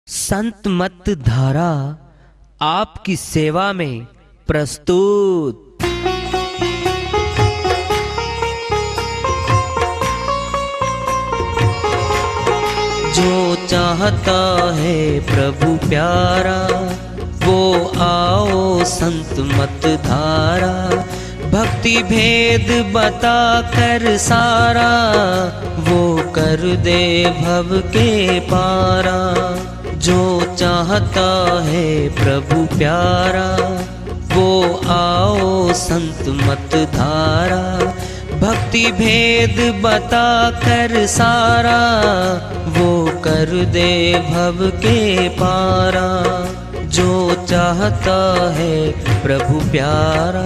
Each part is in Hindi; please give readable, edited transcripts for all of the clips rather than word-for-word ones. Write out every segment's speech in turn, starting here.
संत मत धारा आपकी सेवा में प्रस्तुत। जो चाहता है प्रभु प्यारा वो आओ संत मत धारा। भक्ति भेद बता कर सारा वो कर दे भव के पारा। जो चाहता है प्रभु प्यारा वो आओ संत मत धारा। भक्ति भेद बता कर सारा वो कर दे भव के पारा। जो चाहता है प्रभु प्यारा।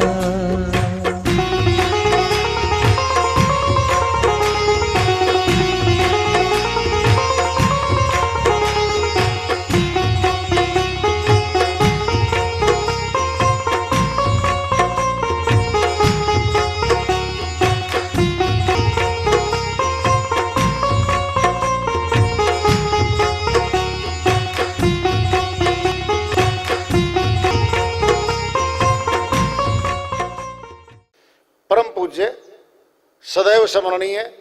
परम पूज्य सदैव स्मरणीय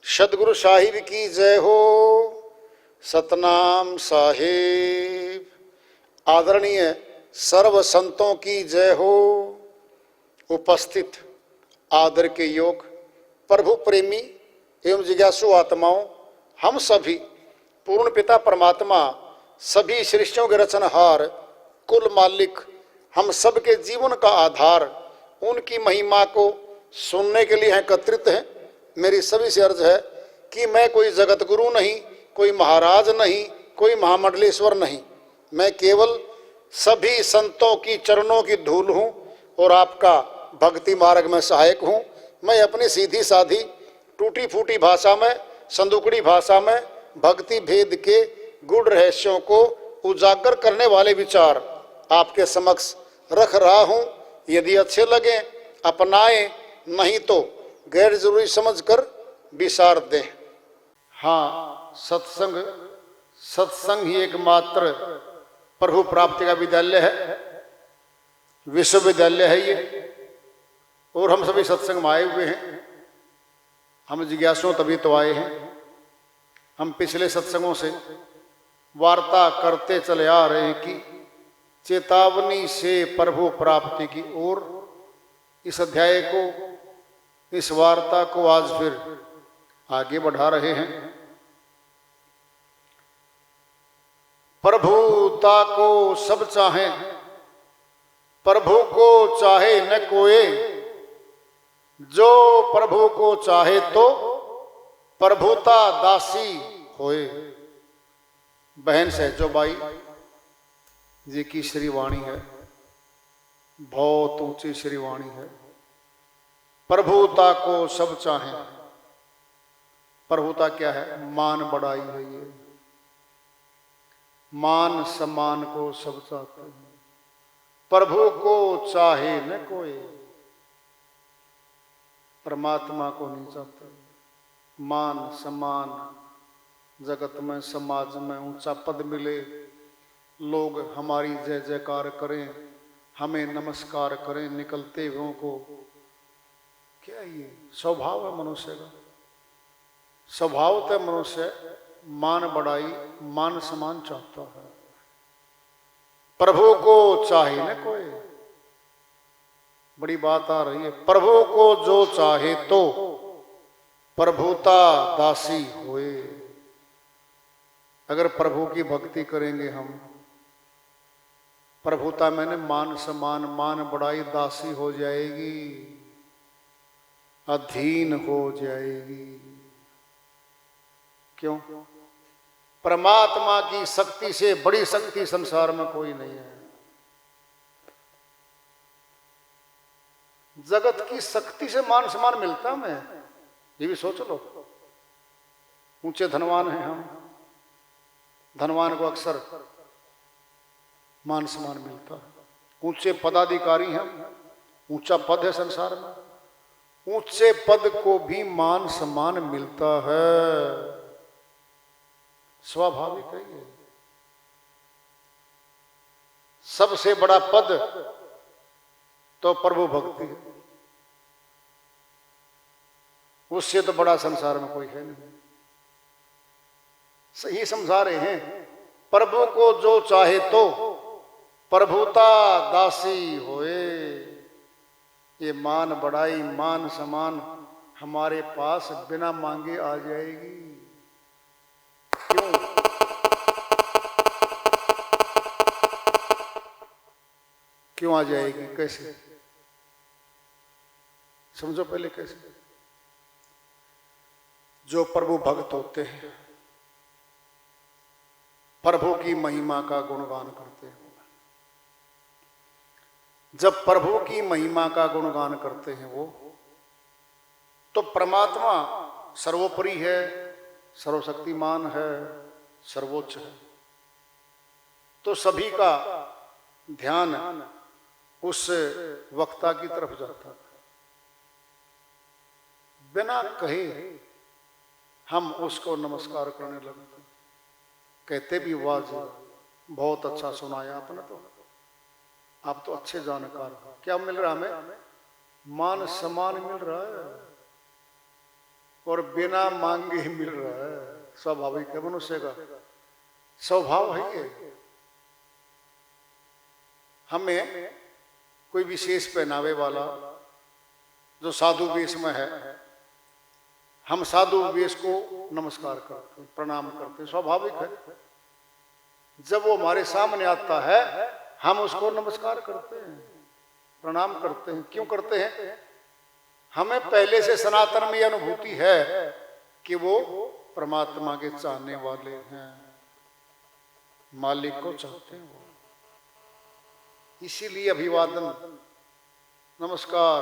सदगुरु साहिब की जय हो। सतनाम साहिब। आदरणीय सर्व संतों की जय हो। उपस्थित आदर के योग प्रभु प्रेमी एवं जिज्ञासु आत्माओं, हम सभी पूर्ण पिता परमात्मा सभी सृष्टियों के रचनहार कुल मालिक हम सबके जीवन का आधार उनकी महिमा को सुनने के लिए एकत्रित हैं। मेरी सभी से अर्ज है कि मैं कोई जगत गुरु नहीं, कोई महाराज नहीं, कोई महामंडलेश्वर नहीं। मैं केवल सभी संतों की चरणों की धूल हूँ और आपका भक्ति मार्ग में सहायक हूँ। मैं अपनी सीधी साधी टूटी फूटी भाषा में, संदुकड़ी भाषा में भक्ति भेद के गूढ़ रहस्यों को उजागर करने वाले विचार आपके समक्ष रख रहा हूँ। यदि अच्छे लगे अपनाएं, नहीं तो गैर जरूरी समझकर विसार दें। हाँ, सत्संग ही एकमात्र प्रभु प्राप्ति का विद्यालय है, विश्वविद्यालय है ये। और हम सभी सत्संग में आए हुए हैं। हम जिज्ञासुओं तभी तो आए हैं। हम पिछले सत्संगों से वार्ता करते चले आ रहे हैं कि चेतावनी से प्रभु प्राप्ति की ओर। इस अध्याय को, इस वार्ता को आज फिर आगे बढ़ा रहे हैं। प्रभुता को सब चाहें, प्रभु को चाहे न कोई। जो प्रभु को चाहे तो प्रभुता दासी होए। बहन सहजो बाई जी की श्री वाणी है, बहुत ऊंची श्री वाणी है। प्रभुता को सब चाहें। प्रभुता क्या है? मान बढ़ाई है ये। मान सम्मान को सब चाहते हैं, प्रभु को चाहे न कोई। परमात्मा को नहीं चाहते। मान सम्मान, जगत में समाज में ऊंचा पद मिले, लोग हमारी जय जयकार करें, हमें नमस्कार करें निकलते हुए को। क्या ये स्वभाव है मनुष्य का? स्वभावतः मनुष्य मान बढ़ाई, मान सम्मान चाहता है। प्रभु को चाहे न कोई। बड़ी बात आ रही है। प्रभु को जो चाहे तो प्रभुता दासी होए। अगर प्रभु की भक्ति करेंगे हम, प्रभुता मैंने मान सम्मान, मान बढ़ाई, दासी हो जाएगी, अधीन हो जाएगी। क्यों? परमात्मा की शक्ति से बड़ी शक्ति संसार में कोई नहीं है। जगत की शक्ति से मान सम्मान मिलता मैं, ये भी सोच लो। ऊंचे धनवान हैं हम, धनवान को अक्सर मान सम्मान मिलता है। ऊंचे पदाधिकारी हैं, ऊंचा पद है संसार में, ऊंचे पद को भी मान सम्मान मिलता है। स्वाभाविक है ये। सबसे बड़ा पद तो प्रभु भक्ति है, उससे तो बड़ा संसार में कोई है नहीं। सही समझा रहे हैं, प्रभु को जो चाहे तो प्रभुता दासी होए। ये मान बढ़ाई, मान सम्मान हमारे पास बिना मांगे आ जाएगी। क्यों? क्यों आ जाएगी? कैसे? समझो पहले कैसे। जो प्रभु भक्त होते हैं, प्रभु की महिमा का गुणगान करते हैं। जब प्रभु की महिमा का गुणगान करते हैं वो, तो परमात्मा सर्वोपरि है, सर्वशक्तिमान है, सर्वोच्च है। तो सभी का ध्यान उस वक्ता की तरफ जाता है। बिना कहे हम उसको नमस्कार करने लगते, कहते भी वाह जी बहुत अच्छा सुनाया आपने, तो आप तो अच्छे जानकार हो। क्या मिल रहा हमें? मान सम्मान मिल रहा है, और बिना मांगे ही मिल रहा है। स्वाभाविक है, मनुष्य का स्वभाव है ये। हमें कोई विशेष पहनावे वाला जो साधु वेश में है, हम साधु वेश को नमस्कार करते, प्रणाम करते, स्वाभाविक है। जब वो हमारे सामने आता है हम उसको नमस्कार करते हैं, प्रणाम करते हैं। क्यों करते हैं? हमें पहले से सनातन में अनुभूति है कि वो परमात्मा के चाहने वाले हैं, मालिक को चाहते हैं वो। इसीलिए अभिवादन, नमस्कार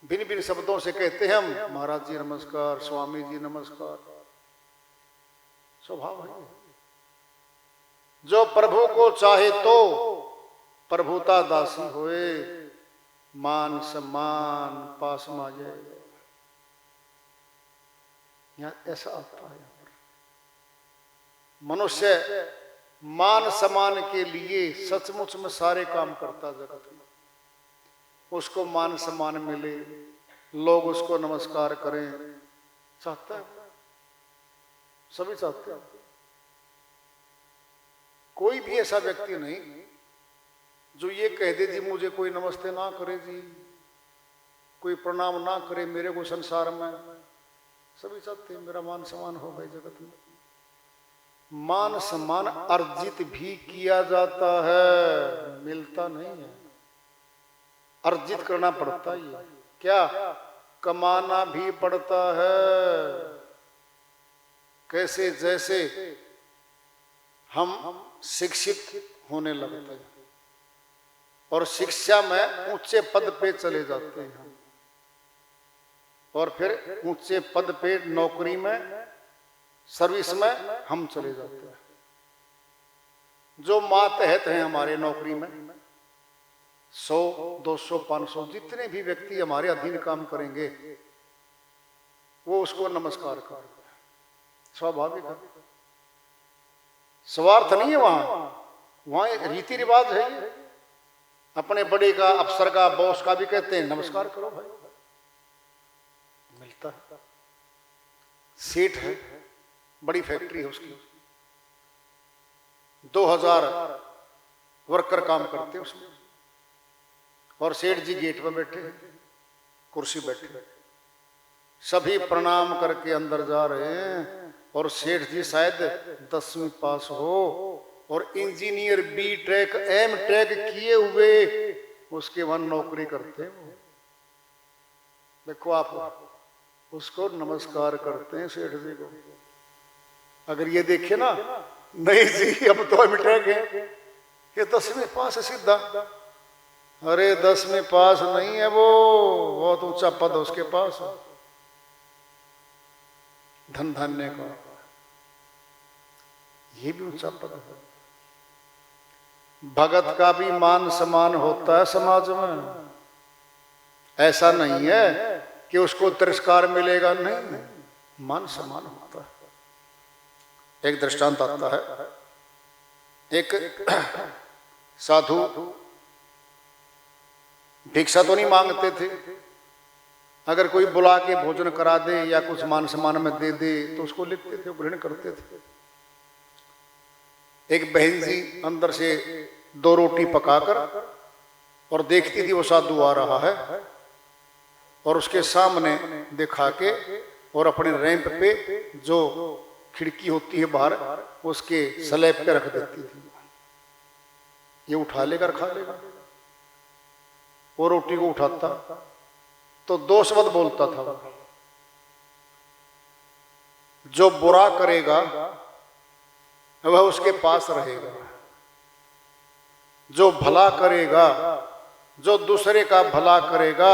भिन्न भिन्न शब्दों से कहते हैं हम। महाराज जी नमस्कार, स्वामी जी नमस्कार, स्वभाव है। जो प्रभु को चाहे तो प्रभुता दासी होए, मान सम्मान पास में आ जाएगा। यहां ऐसा आता है। मनुष्य मान सम्मान के लिए सचमुच में सारे काम करता जगत में। उसको मान सम्मान मिले, लोग उसको नमस्कार करें, चाहता है, सभी चाहते हैं। कोई भी ऐसा व्यक्ति नहीं जो ये कह दे जी मुझे कोई नमस्ते ना करे, जी कोई प्रणाम ना करे मेरे को संसार में। सभी चाहते हैं मेरा मान सम्मान हो भाई जगत में। मान सम्मान अर्जित भी किया जाता है, मिलता नहीं है, अर्जित करना पड़ता है। क्या? कमाना भी पड़ता है। कैसे? जैसे हम शिक्षित होने लगते हैं और शिक्षा में ऊंचे पद पे चले जाते हैं, और फिर ऊंचे पद पे नौकरी में, सर्विस में हम चले जाते हैं। जो मातहत हैं हमारे नौकरी में, 100, 200, 500 जितने भी व्यक्ति हमारे अधीन काम करेंगे वो उसको नमस्कार करेंगे। स्वाभाविक है, स्वार्थ नहीं है वहां रीति रिवाज है। अपने बड़े का, अफसर का, बॉस का भी कहते हैं नमस्कार करो भाई, मिलता है। सेठ है, बड़ी फैक्ट्री है उसकी, 2000 वर्कर काम करते हैं उसमें, और सेठ जी गेट पर बैठे, कुर्सी बैठे, सभी प्रणाम करके अंदर जा रहे हैं। और सेठ जी शायद 10वीं पास हो और इंजीनियर B.Tech M.Tech किए हुए उसके वहां नौकरी करते हैं। देखो आप उसको नमस्कार करते हैं सेठ जी को। अगर ये देखे ना, नहीं जी हम तो M.Tech हैं, ये 10वीं पास है सीधा। अरे 10वीं पास नहीं है वो, बहुत ऊंचा पद है उसके पास, धन धान्य का, ये भी ऊंचा पद है। भगत का भी मान सम्मान होता है समाज में। ऐसा नहीं है कि उसको तिरस्कार मिलेगा, नहीं, मान सम्मान होता है। एक दृष्टांत आता है, एक साधु भिक्षा तो नहीं मांगते थे, अगर कोई बुला के भोजन करा दे या कुछ मान सम्मान में दे दे तो उसको लिखते थे, ग्रहण करते थे। एक बहन जी अंदर से 2 रोटी पकाकर और देखती थी वो साधु आ रहा है, और उसके सामने दिखा के और अपने रैंप पे जो खिड़की होती है बाहर उसके स्लैब पे रख देती थी। ये उठा लेकर खा लेगा। वो रोटी को उठाता तो 2 शब्द बोलता था, जो बुरा करेगा वह उसके पास रहेगा, जो भला करेगा, जो दूसरे का भला करेगा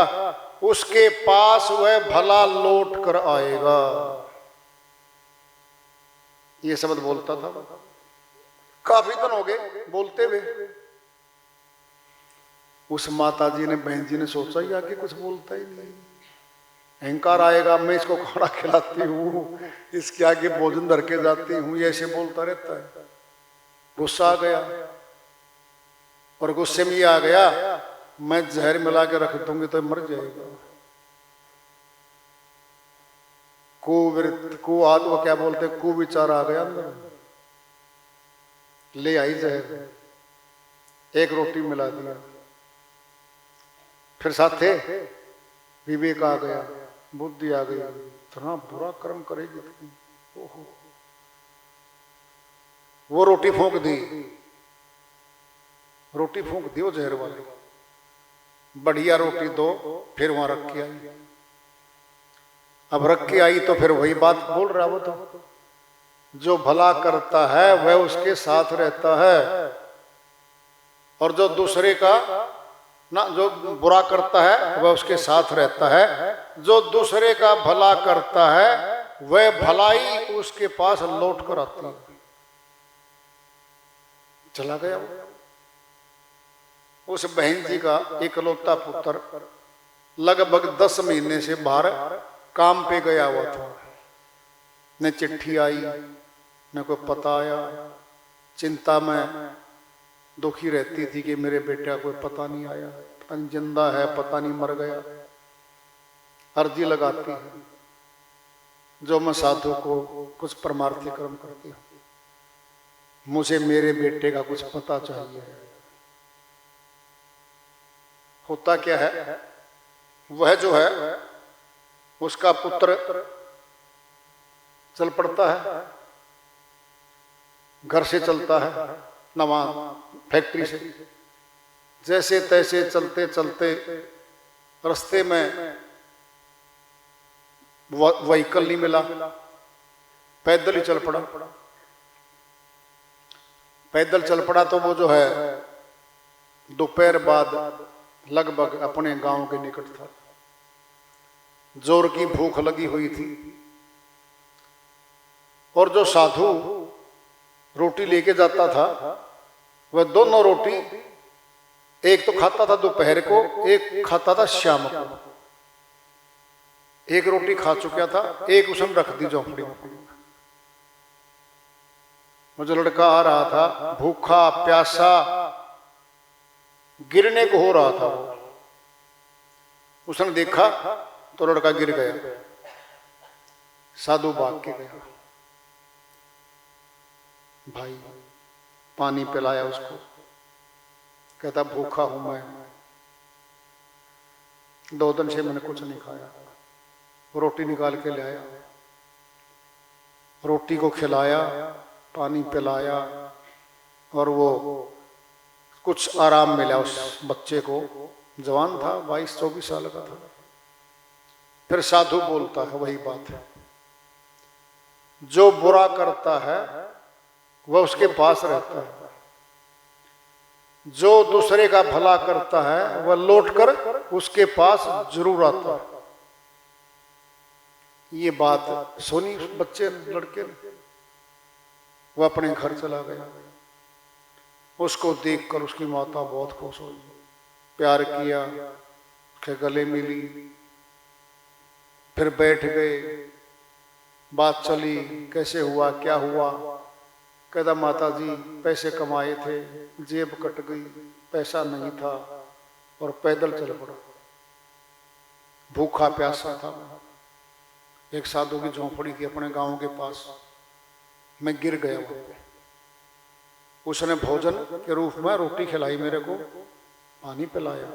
उसके पास वह भला लौट कर आएगा। ये शब्द बोलता था। काफी दिन हो गए बोलते हुए। उस माता जी ने, बहन जी ने सोचा ही आगे कुछ बोलता ही नहीं, अहंकार आएगा, मैं इसको खाना खिलाती हूँ, इसके आगे भोजन धर के जाती हूँ, ये ऐसे बोलता रहता है। गुस्सा आ गया, और गुस्से में ये आ गया, मैं जहर मिला के रख दूंगी तो मर जाएगा। वो क्या बोलते, कुविचार आ गया अंदर, ले आई जहर, एक रोटी मिला दिया। फिर साथे विवेक आ गया, बुद्धि आ गई, इतना बुरा कर्म करेगी तुम। ओहो, वो रोटी फूंक दी, रोटी फूंक दी वो जहर वाली। बढ़िया रोटी दो, फिर वहां रख के आई। अब रख के आई तो फिर वही बात बोल रहा वो तो, जो भला करता है वह उसके साथ रहता है, और जो दूसरे का ना, जो बुरा करता है वह उसके साथ रहता है, जो दूसरे का भला करता है वह भलाई उसके पास लौट कर आती है। चला गया उस बहन जी का इकलौता पुत्र लगभग 10 महीने से बाहर काम पे गया हुआ था। न चिट्ठी आई, न कोई पता आया। चिंता में दुखी रहती थी कि मेरे बेटे का कोई पता नहीं आया, पता नहीं जिंदा है, पता नहीं मर गया। अर्जी लगाती है, जो मैं साधु को कुछ परमार्थी कर्म करती हूँ, मुझे मेरे बेटे का कुछ पता चाहिए। होता क्या है, वह जो है उसका पुत्र चल पड़ता है, घर से चलता है, नवा फैक्ट्री से, जैसे तैसे चलते चलते रास्ते में व्हीकल नहीं मिला, पैदल ही चल पड़ा। पैदल चल पड़ा तो वो जो है दोपहर बाद लगभग अपने गांव के निकट था। जोर की भूख लगी हुई थी, और जो साधु रोटी लेके जाता था वह दोनों रोटी, एक तो खाता था दोपहर को, एक खाता था शाम को। एक रोटी खा चुका था, एक उसने रख दी झोंपड़ी में। वो जो लड़का आ रहा था भूखा प्यासा, गिरने को हो रहा था, उसने देखा तो लड़का गिर गया। साधु भाग के गया, भाई पानी पिलाया उसको। कहता भूखा हूं मैं, 2 दिन से मैंने कुछ नहीं खाया। रोटी निकाल के ले आया, रोटी को खिलाया, पानी पिलाया, और वो कुछ आराम मिला उस बच्चे को। जवान था, 22-24 साल का था। फिर साधु बोलता है वही बात है, जो बुरा करता है वह उसके पास रहता है, जो दूसरे का भला करता है वह लौटकर उसके पास जरूर आता है। ये बात सुनी उस बच्चे लड़के ने, वह अपने घर चला गया। उसको देखकर उसकी माता बहुत खुश हुई, प्यार किया, उसके गले मिली, फिर बैठ गए, बात चली, कैसे हुआ क्या हुआ। कहता माता जी पैसे कमाए थे, जेब कट गई, पैसा नहीं था और पैदल चल पड़ा, भूखा प्यासा था। एक साधु की झोंपड़ी थी अपने गांव के पास, मैं गिर गया वहां पे। उसने भोजन के रूप में रोटी खिलाई मेरे को, पानी पिलाया।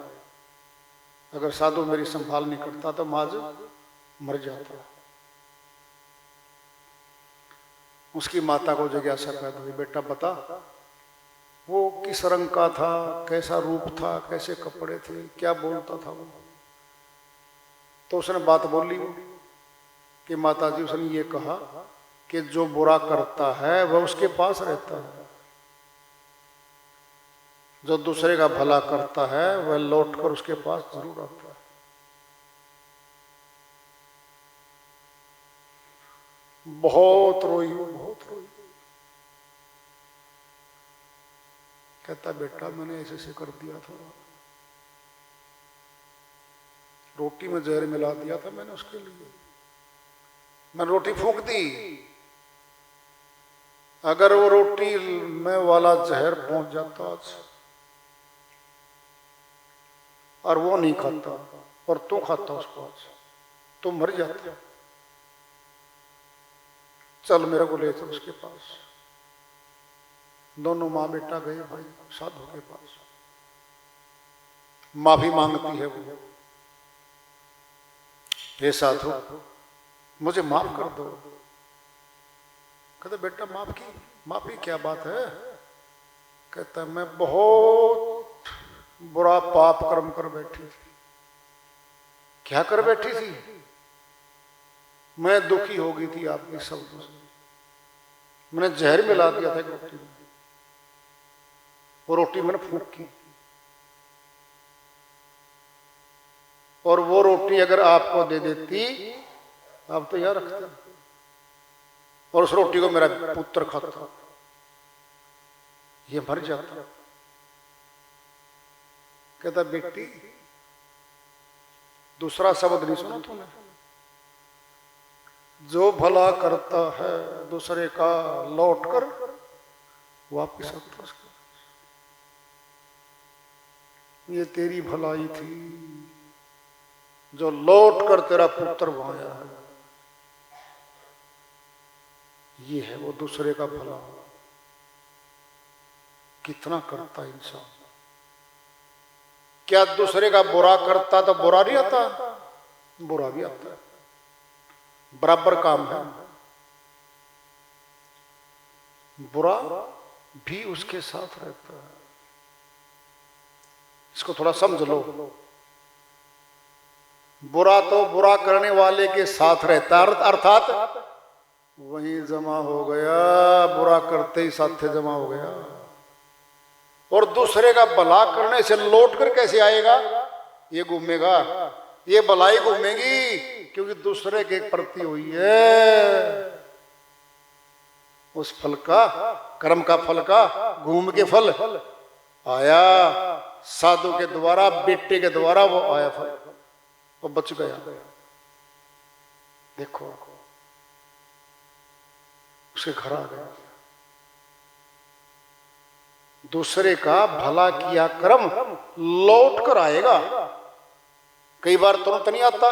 अगर साधु मेरी संभाल नहीं करता तो मैं आज मर जाता। उसकी माता को जिज्ञासा पैदा हुई, बेटा बता वो किस रंग का था, कैसा रूप था, कैसे कपड़े थे, क्या बोलता था वो। तो उसने बात बोली कि माता जी उसने ये कहा कि जो बुरा करता है वह उसके पास रहता है, जो दूसरे का भला करता है वह लौटकर उसके पास जरूर आता है। बहुत रोई, बहुत रोई। कहता बेटा मैंने ऐसे ऐसे कर दिया था, रोटी में जहर मिला दिया था मैंने उसके लिए, मैंने रोटी फूंक दी। अगर वो रोटी में वाला जहर पहुंच जाता और वो नहीं खाता और तू खाता उसको, आज तू मर जाता। चल मेरे को ले चल उसके पास। दोनों माँ बेटा गए भाई साधु के पास। माफी मांगती है वो, हे साधु मुझे माफ कर दो। कहते बेटा माफी क्या बात है। कहता मैं बहुत बुरा पाप कर्म कर बैठी थी। क्या कर बैठी थी? मैं दुखी हो गई थी आपकी शब्दों से, मैंने जहर मिला दिया था एक रोटी में, वो रोटी मैंने फूंक की, और वो रोटी अगर आपको दे देती आप तो यार रखते, और उस रोटी को मेरा पुत्र खाता, ये मर जाता। कहता बेटी दूसरा शब्द नहीं सुना तूने? जो भला करता है दूसरे का लौट कर वापिस आता उसका। ये तेरी भलाई थी जो लौट कर तेरा पुत्र भाया है। ये है वो दूसरे का भला, कितना करता इंसान। क्या दूसरे का बुरा करता तो बुरा नहीं आता? बुरा भी आता है, बराबर काम है। बुरा भी उसके साथ रहता है। इसको थोड़ा समझ लो। बुरा तो बुरा करने वाले के साथ रहता है, अर्थात वहीं जमा हो गया, बुरा करते ही साथ जमा हो गया। और दूसरे का भला करने से लौट कर कैसे आएगा? ये घूमेगा, ये भलाई घूमेगी, क्योंकि दूसरे के प्रति हुई है। उस फल का, कर्म का फल का घूम के फल आया। साधु के द्वारा, बेटे के द्वारा वो आया फल, वो बच गया। देखो उसके घर आ गया। दूसरे का भला किया कर्म लौट कर आएगा। कई बार तुरंत नहीं आता,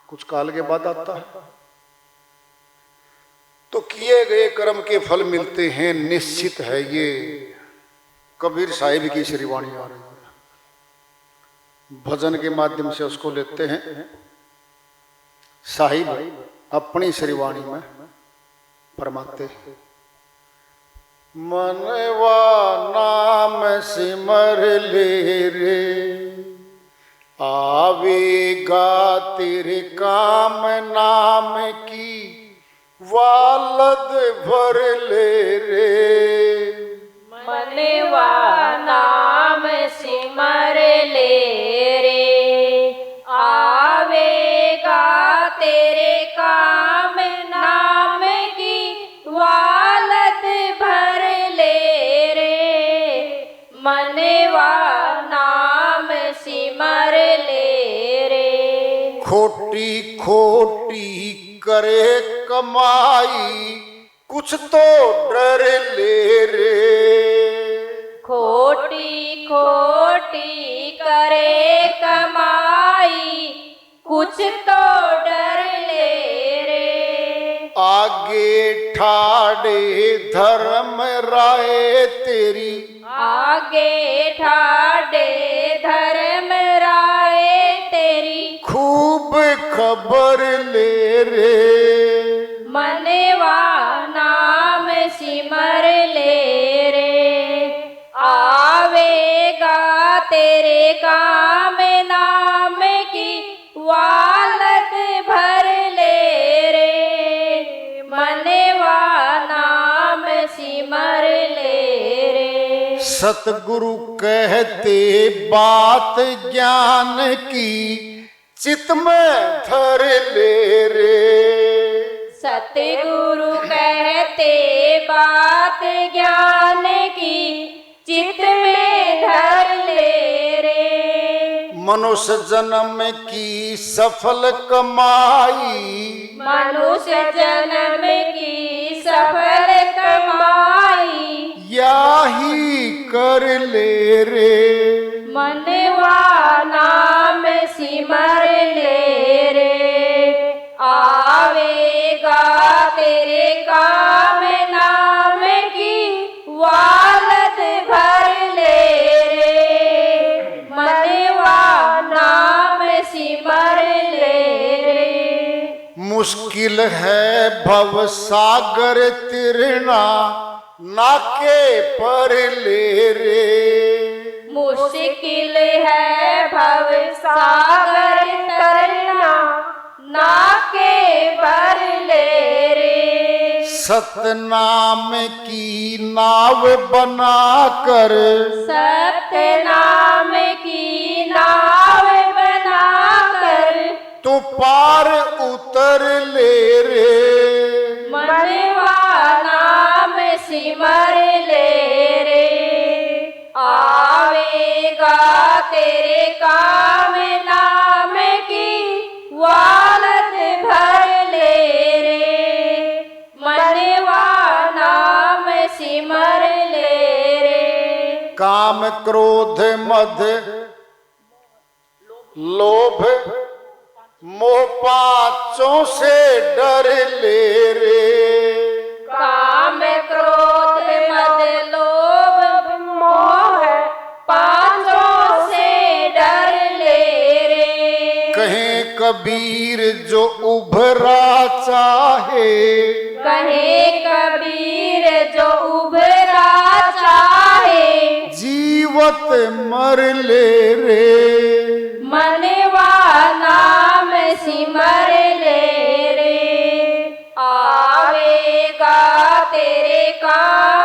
कुछ काल के बाद आता है। तो किए गए कर्म के फल मिलते हैं, निश्चित है। ये कबीर साहिब की श्री वाणी आ रही है, भजन के माध्यम से उसको लेते हैं। साहिब अपनी श्री वाणी में फरमाते हैं, मनवा नाम सिमर ले रे, आवेगा तेरे काम नाम की वालद भर ले रे। मनवा नाम सिमर ले रे, आवेगा तेरे काम नाम की वालद भर ले रे। मनवा नाम सिमर ले रे। खोटी खोटी करे कमाई कुछ तो डर ले रे। खोटी खोटी करे कमाई, कुछ तो डर ले रे। आगे ठाड़े धर्म राय तेरी, आगे ठाडे धर्म राय तेरी। खूब खबर ले रे। मनवा नाम सिमर ले रे, आवेगा तेरे काम नाम की वालत भर ले रे। मनवा नाम सिमर ले रे। सतगुरु कहते बात ज्ञान की, चित में धर ले रे। सतगुरु कहते बात ज्ञान की, चित में धर ले रे। मनुष्य जन्म की सफल कमाई, मनुष्य जन्म की सफल कमाई, याही कर ले रे। मनवा नाम सिमर ले रे, आवेगा तेरे काम नाम की वालत भर ले रे। मनवा नाम सिमर ले रे। मुश्किल है भव सागर तिरना, नाके पर ले रे। मुश्किल है भव सागर तरना, नाके पर ले रे। सतनाम की नाव बनाकर, सत्य नाम की नाव बनाकर, तू पार उतर ले रे। मनवा नाम सिमर ले रे, आवेगा तेरे काम नाम की वालत भर ले रे। मनवा नाम सिमर ले रे। काम क्रोध मद लोभ मोह पांचों से डर ले रे। काम क्रोध मद लोभ मोह पांचों से डर ले रे। कहे कबीर जो उभरा चाहे, कहे कबीर जो उभरा चाहे, जीवत मर ले रे। मनवा नाम सिमर ले रे, आवेगा तेरे काम